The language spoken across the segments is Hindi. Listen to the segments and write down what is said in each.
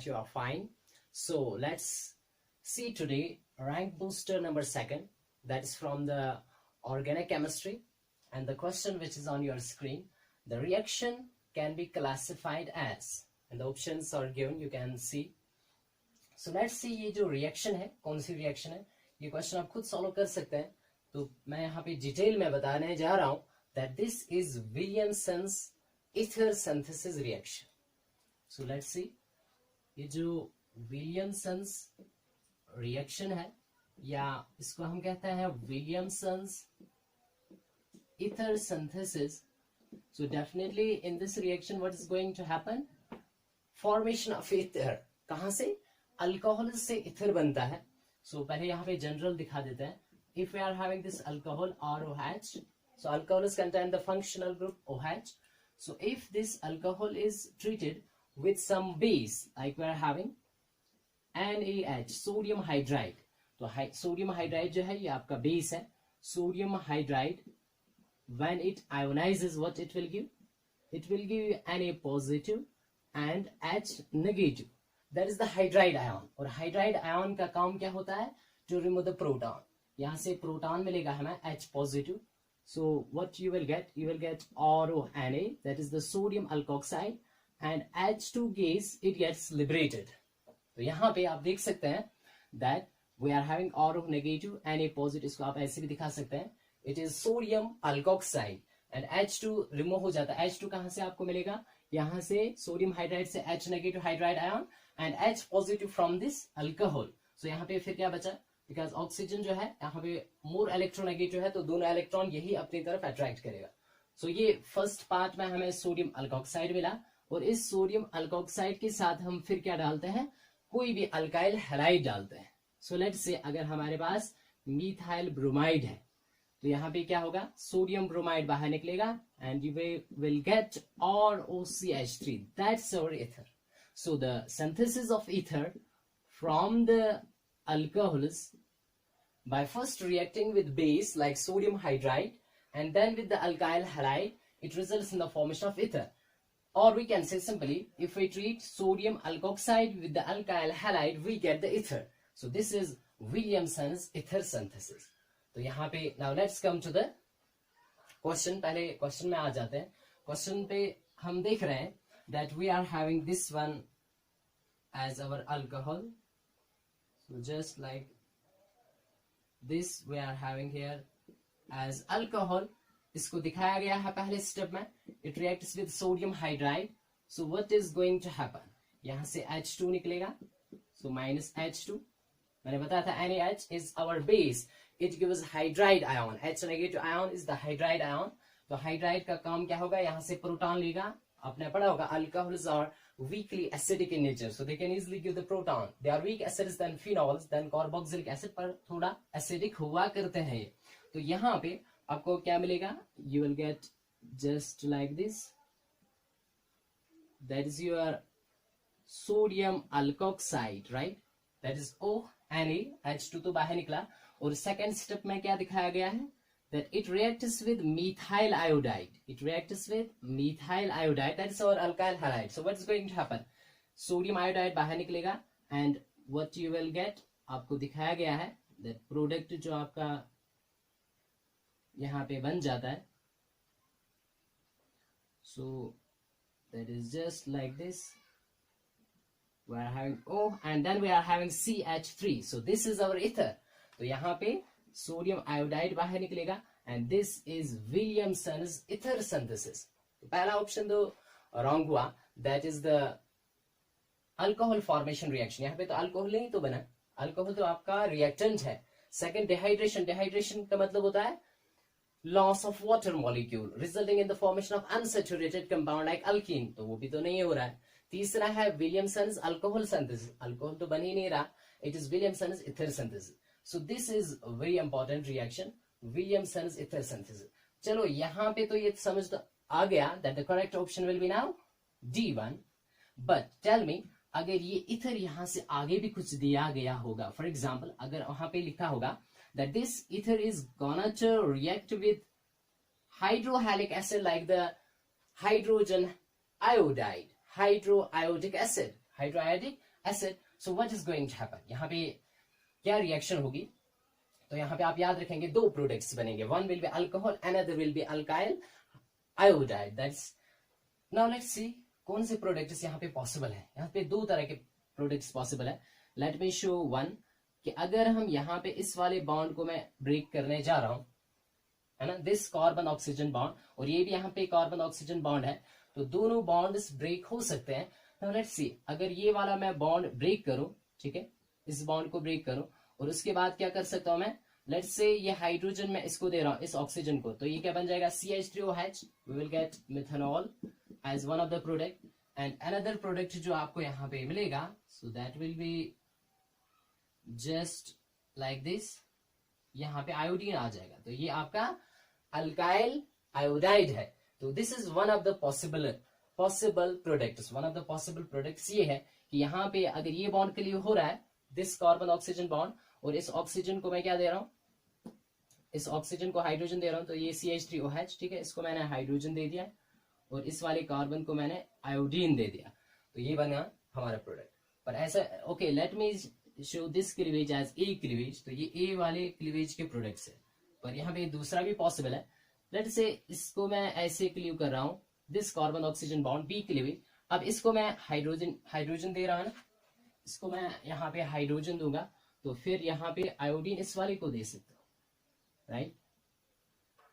that you are fine. So let's see today rank booster number 2, that is from the organic chemistry, and the question which is on your screen, the reaction can be classified as, and the options are given, you can see. So let's see ये जो reaction है कौन सी reaction है, ये question आप खुद solve कर सकते हैं. तो मैं यहाँ पे डिटेल में बताने जा रहा हूँ that this is Williamson's ether synthesis reaction. So let's see, ये जो Williamson's reaction है, या इसको हम कहते हैं Williamson's ether synthesis. So definitely in this reaction what is going to happen? Formation of ether. कहाँ से? अल्कोहल से इथर बनता है. So पहले यहाँ पे जनरल दिखा देते हैं. If we are having this alcohol ROH, so alcohol is contained the functional group OH. So if this alcohol is treated with some base, like we are having NaH, sodium hydride. तो sodium hydride जो है ये आपका base है. Sodium hydride, when it ionizes, what it will give? It will give you Na positive and H negative. That is the hydride ion. और hydride ion का काम क्या होता है? To remove the proton. यहाँ से प्रोटॉन मिलेगा हमें H positive. So what you will get? You will get RONA, that is the sodium alkoxide, and H2 gas, it gets liberated. तो यहाँ पे आप देख सकते हैं that we are having RO negative, Na positive. इसको आप ऐसे भी दिखा सकते हैं. It is sodium alkoxide and H2 remove हो जाता है. H2 कहाँ से आपको मिलेगा? यहाँ से sodium hydride से H negative hydride ion and H positive from this alcohol. So यहाँ पे फिर क्या बचा? Because oxygen जो है यहाँ पे more electronegative है, तो दोनों इलेक्ट्रॉन यही अपनी तरफ अट्रैक्ट करेगा. So ये फर्स्ट पार्ट में हमें सोडियम अल्कोक्साइड मिला, और इस सोडियम अल्कोक्साइड के साथ हम फिर क्या डालते हैं? कोई भी अल्काइल हैलाइड डालते हैं. So let's say अगर हमारे पास मिथाइल ब्रोमाइड है, तो यहाँ पे क्या होगा? सोडियम ब्रोमाइड बाहर निकलेगा and you will get ROCH3. That's our ether. So the synthesis of ether from the alcohols by first reacting with base like sodium hydride and then with the alkyl halide, it results in the formation of ether. Or we can say simply, if we treat sodium alkoxide with the alkyl halide, we get the ether. So this is Williamson's ether synthesis. तो यहाँ पे now let's come to the question. पहले question में आ जाते हैं. Question पे हम देख रहे हैं that we are having this one as our alcohol. So just like this we are having here as alcohol. इसको दिखाया गया है पहले स्टेप में. It reacts with sodium hydride. So what is going to happen? यहाँ से H2 निकलेगा. So minus H2. मैंने बताया था NaH is our base. It gives hydride ion. H negative ion is the hydride ion. तो hydride का काम क्या होगा? यहाँ से प्रोटॉन लेगा. आपने पढ़ा होगा alcohols are weakly acidic in nature, so they can easily give the proton. They are weak acids than phenols, than carboxylic acid, पर थोड़ा acidic हुआ करते हैं ये. तो यहाँ पे आपको क्या मिलेगा? You will get just like this. That is your sodium alkoxide, right? That is O Na. H2 तो बाहर निकला. और सेकेंड स्टेप में क्या दिखाया गया है? That it reacts with methyl iodide. It reacts with methyl iodide. That is our alkyl halide. So what is going to happen? Sodium iodide बाहर निकलेगा and what you will get? आपको दिखाया गया है that product जो आपका यहाँ पे बन जाता है. So that is just like this. We are having O and then we are having CH3. So this is our ether. तो यहाँ पे सोडियम आयोडाइड बाहर निकलेगा and this is Williamson's ether synthesis. तो पहला ऑप्शन तो रॉन्ग हुआ. That is the alcohol formation reaction. यहाँ पे तो अल्कोहल नहीं तो बना. अल्कोहल तो आपका रिएक्टेंट है. Second dehydration. डिहाइड्रेशन का मतलब होता है loss of water molecule resulting in the formation of unsaturated compound like alkene. तो वो भी तो नहीं हो रहा है. तीसरा है Williamson's alcohol synthesis. अल्कोहल तो बन ही नहीं रहा. It is Williamson's ether synthesis. So this is a very important reaction, Williamson's ether synthesis. चलो यहाँ पे तो ये समझ तो आ गया that the correct option will be now D1. But tell me, अगर ये ether यहाँ से आगे भी कुछ दिया गया होगा, for example, अगर वहाँ पे लिखा होगा that this ether is gonna to react with hydrohalic acid like the hydrogen iodide, hydroiodic acid, hydroiodic acid. So what is going to happen? यहाँ पे क्या रिएक्शन होगी? तो यहाँ पे आप याद रखेंगे दो प्रोडक्ट्स बनेंगे. One will be alcohol, another will be alkyl iodide. That's now let's see कौन से प्रोडक्ट्स यहाँ पे पॉसिबल है. यहाँ पे दो तरह के प्रोडक्ट्स पॉसिबल है. लेट मी शो वन कि अगर हम यहाँ पे इस वाले बॉन्ड को मैं ब्रेक करने जा रहा हूं, है ना, दिस कार्बन ऑक्सीजन बॉन्ड, और ये भी यहाँ पे कार्बन ऑक्सीजन बॉन्ड है, तो दोनों बॉन्ड्स ब्रेक हो सकते हैं. नाउ लेट्स सी, अगर ये वाला मैं बॉन्ड ब्रेक करूं, ठीक है, इस बॉन्ड को ब्रेक करूं, और उसके बाद क्या कर सकता हूं मैं, लेट्स से ये हाइड्रोजन मैं इसको दे रहा हूं, इस ऑक्सीजन को, तो ये क्या बन जाएगा, CH3OH. We will get methanol as one of the product. And another product जो आपको यहाँ पे मिलेगा, so that will be just like this, यहाँ पे आयोडीन आ जाएगा, तो ये आपका अल्काइल आयोडाइड है. तो this is one of the possible products. One of the possible products ये है कि यहाँ पे अगर ये बॉन्ड के लिए हो रहा है, दिस कार्बन ऑक्सीजन बॉन्ड, और इस ऑक्सीजन को मैं क्या दे रहा हूँ, इस ऑक्सीजन को हाइड्रोजन दे रहा हूँ, तो ये CH3OH, ठीक है, इसको मैंने हाइड्रोजन दे दिया, और इस वाले कार्बन को मैंने आयोडीन दे दिया, तो ये बना हमारा प्रोडक्ट. पर ऐसा, okay, let me show this cleavage as A cleavage, तो ये ए वाले क्लीवेज के प्रोडक्ट्स है. पर यहाँ पे दूसरा भी पॉसिबल है. लेट से इसको मैं ऐसे क्लीव कर रहा हूँ, this carbon oxygen bond B cleavage. अब इसको मैं हाइड्रोजन दे रहा है ना, इसको मैं यहाँ पे हाइड्रोजन दूंगा, तो फिर यहाँ पे आयोडीन इस वाले को दे सकता हूँ, राइट.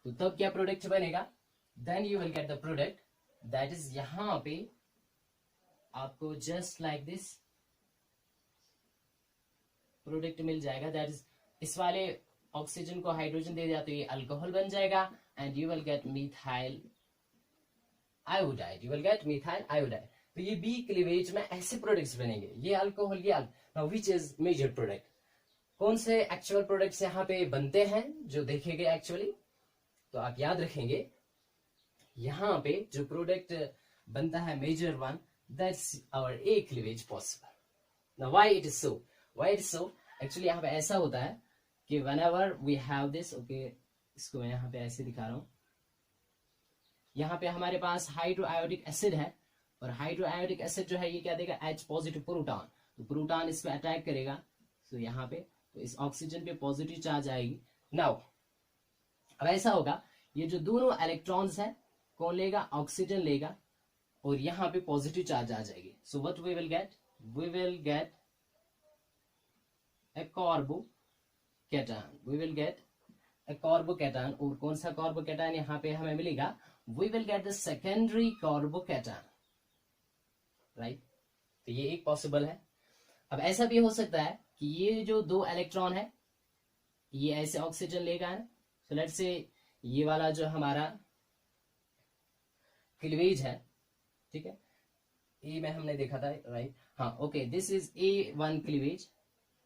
तो तब क्या प्रोडक्ट बनेगा, then you will get the product that is, यहाँ पे आपको जस्ट लाइक दिस प्रोडक्ट मिल जाएगा, दैट इज, इस वाले ऑक्सीजन को हाइड्रोजन दे दिया तो ये अल्कोहल बन जाएगा, and you will gate methyl iodide. You will gate methyl iodide. तो ये बी क्लीवेज में ऐसे प्रोडक्ट्स बनेंगे, ये अल्कोहल, ये now which is major product. कौन से एक्चुअल प्रोडक्ट्स यहाँ पे बनते हैं जो देखेंगे एक्चुअली, तो आप याद रखेंगे यहाँ पे जो प्रोडक्ट बनता है major one, that's our A cleavage possible. Now why it is so, actually यहाँ पे ऐसा होता है कि whenever we have this, okay, इसको मैं यहाँ पे ऐसे दिखा रहा हूँ, यहाँ पे हमारे पास हाइड्रोआयोडिक एसिड है, और हाइड्रोआयोडिक एसिड जो है ये क्या देगा, H पॉजिटिव प्रोटॉन, तो प्रोटॉन इस पे अटैक करेगा, तो यहाँ पे, तो इस ऑक्सीजन पे पॉजिटिव चार्ज आएगी. नाउ अब ऐसा होगा, ये जो दोनों इलेक्ट्रॉन्स है कौन लेगा, ऑक्सीजन लेगा, और यहाँ पे पॉजिटिव चार्ज आ जाएगी. So what we will get a carbocation, और कौन सा कार्बोकैटायन यहाँ पे हमें मिलेगा, we will get the secondary carbocation, right. तो ये एक पॉसिबल है. अब ऐसा भी हो सकता है कि ये जो दो इलेक्ट्रॉन है ये ऐसे ऑक्सीजन लेगा, so लेट्स से ये वाला जो हमारा क्लीवेज है, ठीक है, ए में हमने देखा था, राइट, हाँ, okay, this is A1 cleavage,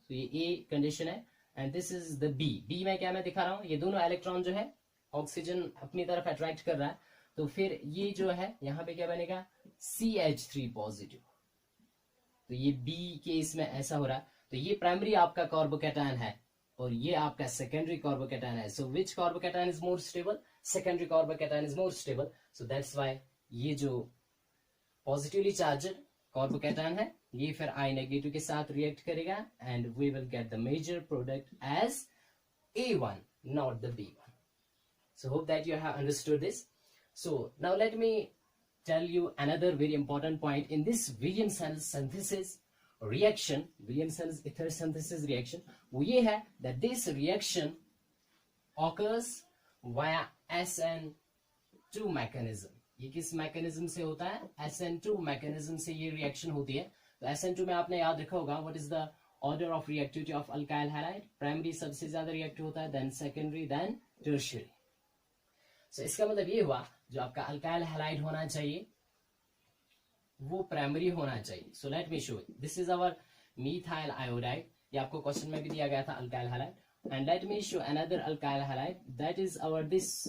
तो ये ए कंडीशन है, and this is the B में क्या मैं दिखा रहा हूँ, ये दोनों इलेक्ट्रॉन जो है ऑक्सीजन अपनी तरफ अट्रैक्ट कर रहा है, तो फिर ये जो है यहाँ पे क्या बनेगा, CH3 पॉजिटिव. तो ये बी केस में ऐसा हो रहा है, तो ये प्राइमरी आपका कार्बोकैटायन है, और ये आपका सेकेंडरी कार्बोकैटायन है. So which carbocation is more stable, secondary carbocation is more stable. So that's why ये जो पॉजिटिवली चार्जड कार्बोकैटायन है ये फिर I नेगेटिव के साथ रिएक्ट करेगा, and we will get the major product as A1, not the B1. So hope that you have understood this. So now let me tell you another very important point in this Williamson's synthesis reaction, Williamson's ether synthesis reaction, वो ये है that this reaction occurs via SN2 mechanism. ये किस मैकेनिज्म से होता है, SN2 मैकेनिज्म से ये रिएक्शन होती है. तो SN2 में आपने याद रखा होगा what is the order of reactivity of alkyl halide. Primary सबसे ज्यादा रिएक्टिव होता है, देन सेकेंडरी, देन टर्शियरी. सो इसका मतलब ये हुआ जो आपका अल्काइल हैलाइड होना चाहिए वो प्राइमरी होना चाहिए. So let me show, this is our methyl iodide, ये आपको क्वेश्चन में भी दिया गया था alkyl halide. And let me show another alkyl halide, that is our this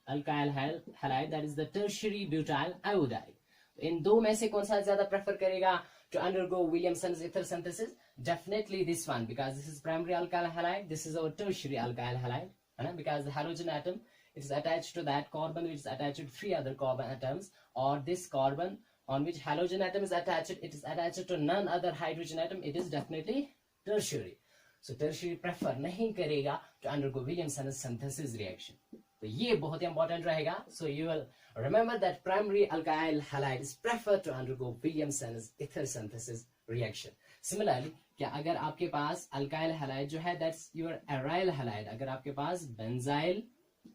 alkyl halide, that is the tertiary butyl iodide. इन दो में से कौन सा ज्यादा प्रेफर करेगा to undergo Williamson's ether synthesis? Definitely this one, because this is primary alkyl halide, this is our tertiary alkyl halide, because the halogen atom, it is attached to that carbon which is attached to three other carbon atoms, or this carbon on which halogen atom is attached, it is attached to none other hydrogen atom, it is definitely tertiary. So tertiary prefer नहीं करेगा to undergo Williamson synthesis reaction. तो ये बहुत ही important रहेगा. So you will remember that primary alkyl halides prefer to undergo Williamson's ether synthesis reaction. Similarly, क्या अगर आपके पास alkyl halide जो है that's your aryl halide, अगर आपके पास benzyl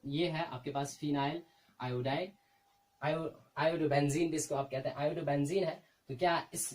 ये है, आपके पास phenyl iodide आयोडोबेंजीन जिसको आप कहते हैं आयोडोबेंजीन है, तो क्या इस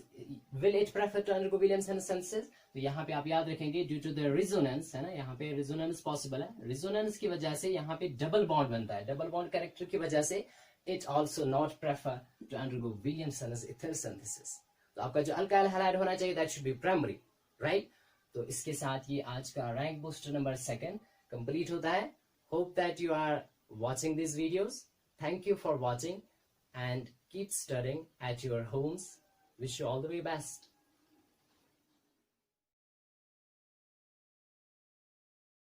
will it prefer to undergo Williamson synthesis? तो यहाँ पे आप याद रखेंगे ड्यू टू द रेजोनेंस है ना, यहाँ पे रेजोनेंस पॉसिबल है, रेजोनेंस की वजह से यहाँ पे डबल बॉन्ड बनता है, डबल बॉन्ड कैरेक्टर की वजह से it also not prefer to undergo Williamson ether synthesis. तो आपका जो अल्काइल हैलाइड होना चाहिए that should be primary, right. तो इसके साथ ये आज का रैंक बूस्टर नंबर 2 कंप्लीट होता है. Hope that you are watching these videos. Thank you for watching and keep studying at your homes. Wish you all the very best.